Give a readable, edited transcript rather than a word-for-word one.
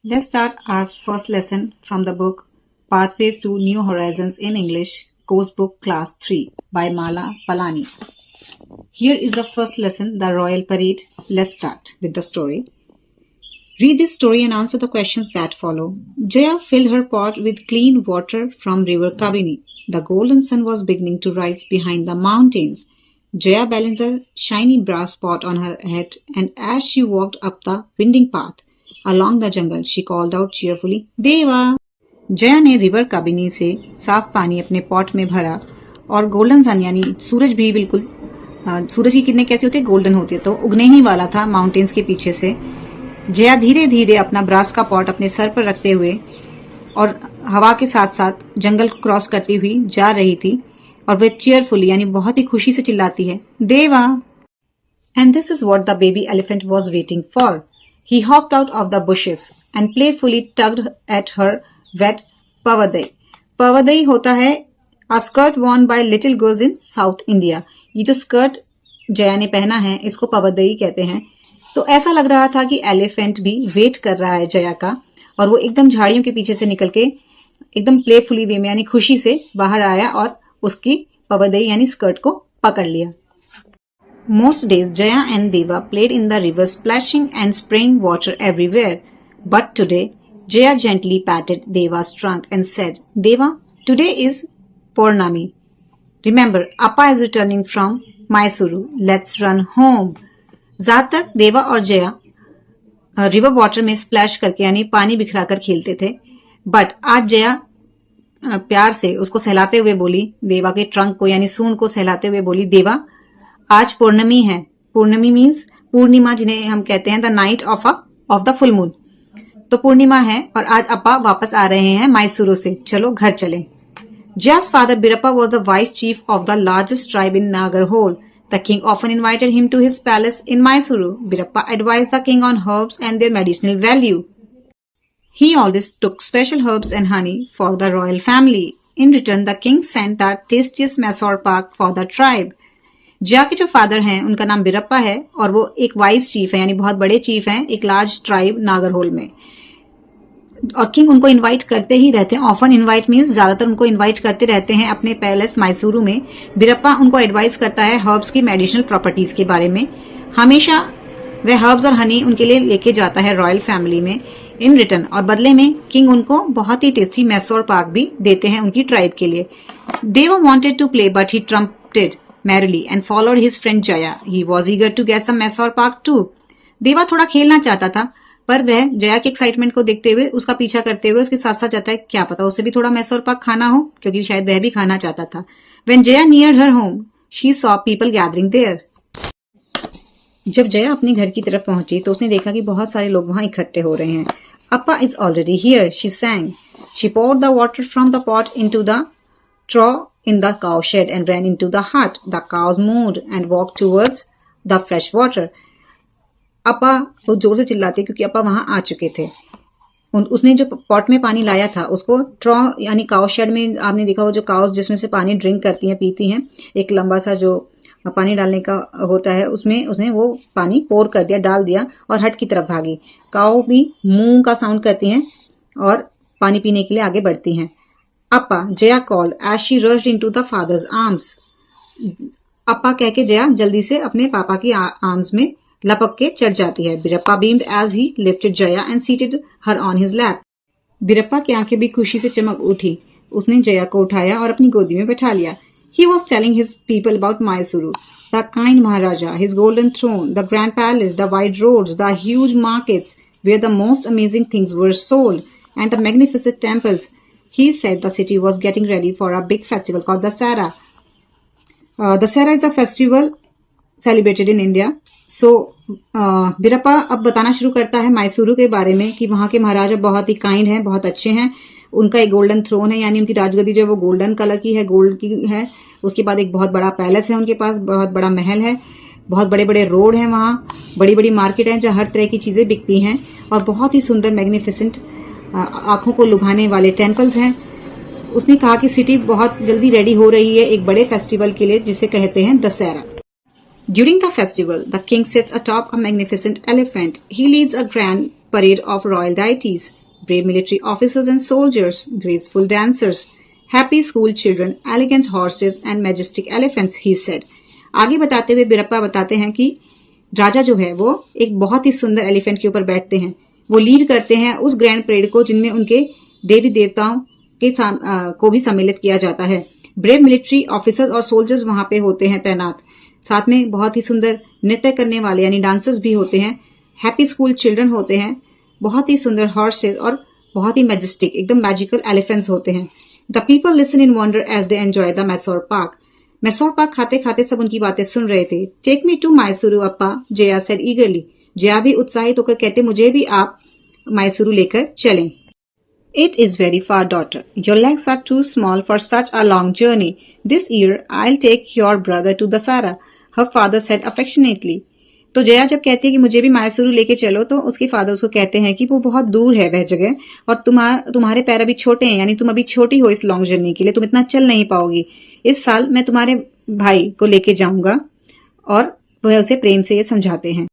Let's start our first lesson from the book Pathways to New Horizons in English, Course Book Class 3 by Mala Palani. Here is the first lesson, The Royal Parade. Let's start with the story. Read this story and answer the questions that follow. Jaya filled her pot with clean water from River Kabini. The golden sun was beginning to rise behind the mountains. Jaya balanced the shiny brass pot on her head, and as she walked up the winding path along the jungle, she called out cheerfully, "Deva!" Jaya ने river Kabini से साफ पानी अपने pot में भरा और golden सन यानी सूरज भी बिल्कुल सूरज की किरणें कैसी होती है, गोल्डन होती है, तो उगने ही वाला था माउंटेन्स के पीछे से। जया धीरे धीरे अपना ब्रास का पॉट अपने सर पर रखते हुए और हवा के साथ साथ जंगल को क्रॉस करती हुई जा रही थी और वह चीयरफुली यानी बहुत ही खुशी से चिल्लाती है, "देवा!" And this is what the baby elephant was waiting for. He hopped out of the bushes and playfully tugged at her wet pavadai. Pavadai होता है a skirt worn by little girls in South India. ये जो skirt Jaya ने पहना है इसको पवदई कहते हैं. तो ऐसा लग रहा था कि एलिफेंट भी वेट कर रहा है जया का और वो एकदम झाड़ियों के पीछे से निकल के एकदम प्लेफुली वे में यानी खुशी से बाहर आया और उसकी पवदई यानी स्कर्ट को पकड़ लिया. Most days, Jaya and Deva played in the river, splashing and spraying water everywhere. But today, Jaya gently patted Deva's trunk and said, "Deva, today is Purnami. Remember, Appa is returning from Mysuru. Let's run home." ज्यादातर देवा और Jaya river water में splash करके यानी पानी बिखराकर खेलते थे. But आज जया प्यार से उसको सहलाते हुए बोली, देवा के ट्रंक को यानी सूंड को सहलाते हुए बोली, "देवा, आज पूर्णमी है." पूर्णमी मीन्स पूर्णिमा, जिन्हें हम कहते हैं the night of the full moon. तो पूर्णिमा है और आज अप्पा वापस आ रहे हैं मैसूरू से. चलो घर चलें. Jaya's father Birappa was the vice chief of the largest tribe in Nagarhole. The king often invited him to his palace in Mysuru. Birappa advised the king on herbs and their medicinal value. He always took special herbs and honey for the royal family. In return, the king sent the tastiest Mysore pak for the tribe. Jaya के जो father हैं उनका नाम बिरप्पा है और वो एक vice chief है यानी बहुत बड़े चीफ हैं एक लार्ज ट्राइब नागरहोल में. और किंग उनको इनवाइट करते ही रहते हैं. ऑफन इनवाइट मीन्स ज्यादातर उनको इनवाइट करते रहते हैं अपने पैलेस मैसूरू में. बिरप्पा उनको एडवाइस करता है हर्ब्स की मेडिसिनल प्रॉपर्टीज के बारे में. हमेशा वह हर्ब्स और हनी उनके लिए लेके जाता है रॉयल फैमिली में. इन रिटर्न और बदले में किंग उनको बहुत ही टेस्टी मैसूर पाक भी देते हैं उनकी ट्राइब के लिए. Deva wanted to play but he trumped merrily and followed his friend Jaya. He was eager to get some Mysore pak too. देवा थोड़ा खेलना चाहता था पर वह जया के एक्साइटमेंट को देखते हुए उसका पीछा करते हुए उसके साथ साथ जाता है, क्या पता उसे भी थोड़ा मैसूर पाक खाना हो, क्योंकि शायद वह भी खाना चाहता था. When Jaya neared her home, she saw people gathering there. जब जया अपने घर की तरफ पहुंची तो उसने देखा कि बहुत सारे लोग वहां इकट्ठे हो रहे हैं. Appa is already here, she sang. She poured the water from the pot into the trough in the cow shed and ran into the hut. The cows mooed and walked towards the fresh water. अपा वो जोर से चिल्लाते क्योंकि अपा वहां आ चुके थे. उसने जो पॉट में पानी लाया था उसको ट्रॉ यानी काउ शेड में, आपने देखा वो जो काउस जिसमें से पानी ड्रिंक करती हैं पीती हैं, एक लंबा सा जो पानी डालने का होता है उसमें उसने वो पानी पोर कर दिया, डाल दिया और हट की तरफ भागी. काउ भी मुंह का साउंड करती हैं और पानी पीने के लिए आगे बढ़ती हैं. Appa, Jaya called as she rushed into the father's arms. Appa कह के जया जल्दी से अपने पापा की आर्म्स में लपक के चढ़ जाती है. Birappa beamed as he lifted Jaya and seated her on his lap. Birappa की आंखें भी खुशी से चमक उठी. उसने जया को उठाया और अपनी गोदी में बैठा लिया. He was telling his people about Mysuru, the kind Maharaja, his golden throne, the grand palace, the wide roads, the huge markets where the most amazing things were sold, and the magnificent temples. He said the city was getting ready for a big festival called Dasara. Dasara is a festival celebrated in India. So, Birappa अब बताना शुरू करता है मैसूरू के बारे में कि वहां के महाराजा बहुत ही काइंड हैं, बहुत अच्छे हैं. उनका एक गोल्डन थ्रोन है यानी उनकी राजगद्दी जो है वो गोल्डन कलर की है, गोल्ड की है. उसके बाद एक बहुत बड़ा पैलेस है उनके पास, बहुत बड़ा महल है, बहुत बड़े बड़े रोड हैं वहां, बड़ी बड़ी मार्केट है जहाँ हर तरह की चीजें बिकती हैं और बहुत ही सुंदर मैग्निफिसेंट आंखों को लुभाने वाले टेम्पल्स हैं. उसने कहा कि सिटी बहुत जल्दी रेडी हो रही है एक बड़े फेस्टिवल के लिए जिसे कहते हैं Dussehra. During the festival, the king sits atop a magnificent elephant. He leads a grand parade of royal deities, brave military officers and soldiers, graceful dancers, happy school children, elegant horses and majestic elephants, he said. आगे बताते हुए बिरप्पा बताते हैं कि राजा जो है वो एक बहुत ही सुंदर एलिफेंट के ऊपर बैठते हैं. वो लीड करते हैं उस ग्रैंड परेड को जिनमें उनके देवी देवताओं के को भी सम्मिलित किया जाता है. ब्रेव मिलिट्री ऑफिसर्स और सोल्जर्स वहां पे होते हैं तैनात. साथ में बहुत ही सुंदर नृत्य करने वाले यानी डांसर्स भी होते हैं. हैप्पी स्कूल चिल्ड्रन होते हैं. बहुत ही सुंदर हॉर्सेस और बहुत ही मैजेस्टिक एकदम मैजिकल एलिफेंट्स होते हैं. The people listen in wonder as they enjoy the Mysore pak. Mysore पाक खाते खाते सब उनकी बातें सुन रहे थे. टेक मी टू मैसूरू अप्पा, जया सेड ईगरली. जया भी उत्साहित होकर कहते मुझे भी आप मैसूरू लेकर चलें. It is very far, daughter. Your legs are too small for such a long journey. This year, I'll take your brother to Dasara, her father said affectionately. तो जया जब कहती है कि मुझे भी मैसूरू लेके चलो तो उसके फादर उसको कहते हैं कि वो बहुत दूर है वह जगह और तुम्हारे पैर अभी छोटे हैं यानी तुम अभी छोटी हो इस लॉन्ग जर्नी के लिए, तुम इतना चल नहीं पाओगी. इस साल मैं तुम्हारे भाई को लेके जाऊंगा. और वह उसे प्रेम से ये समझाते हैं.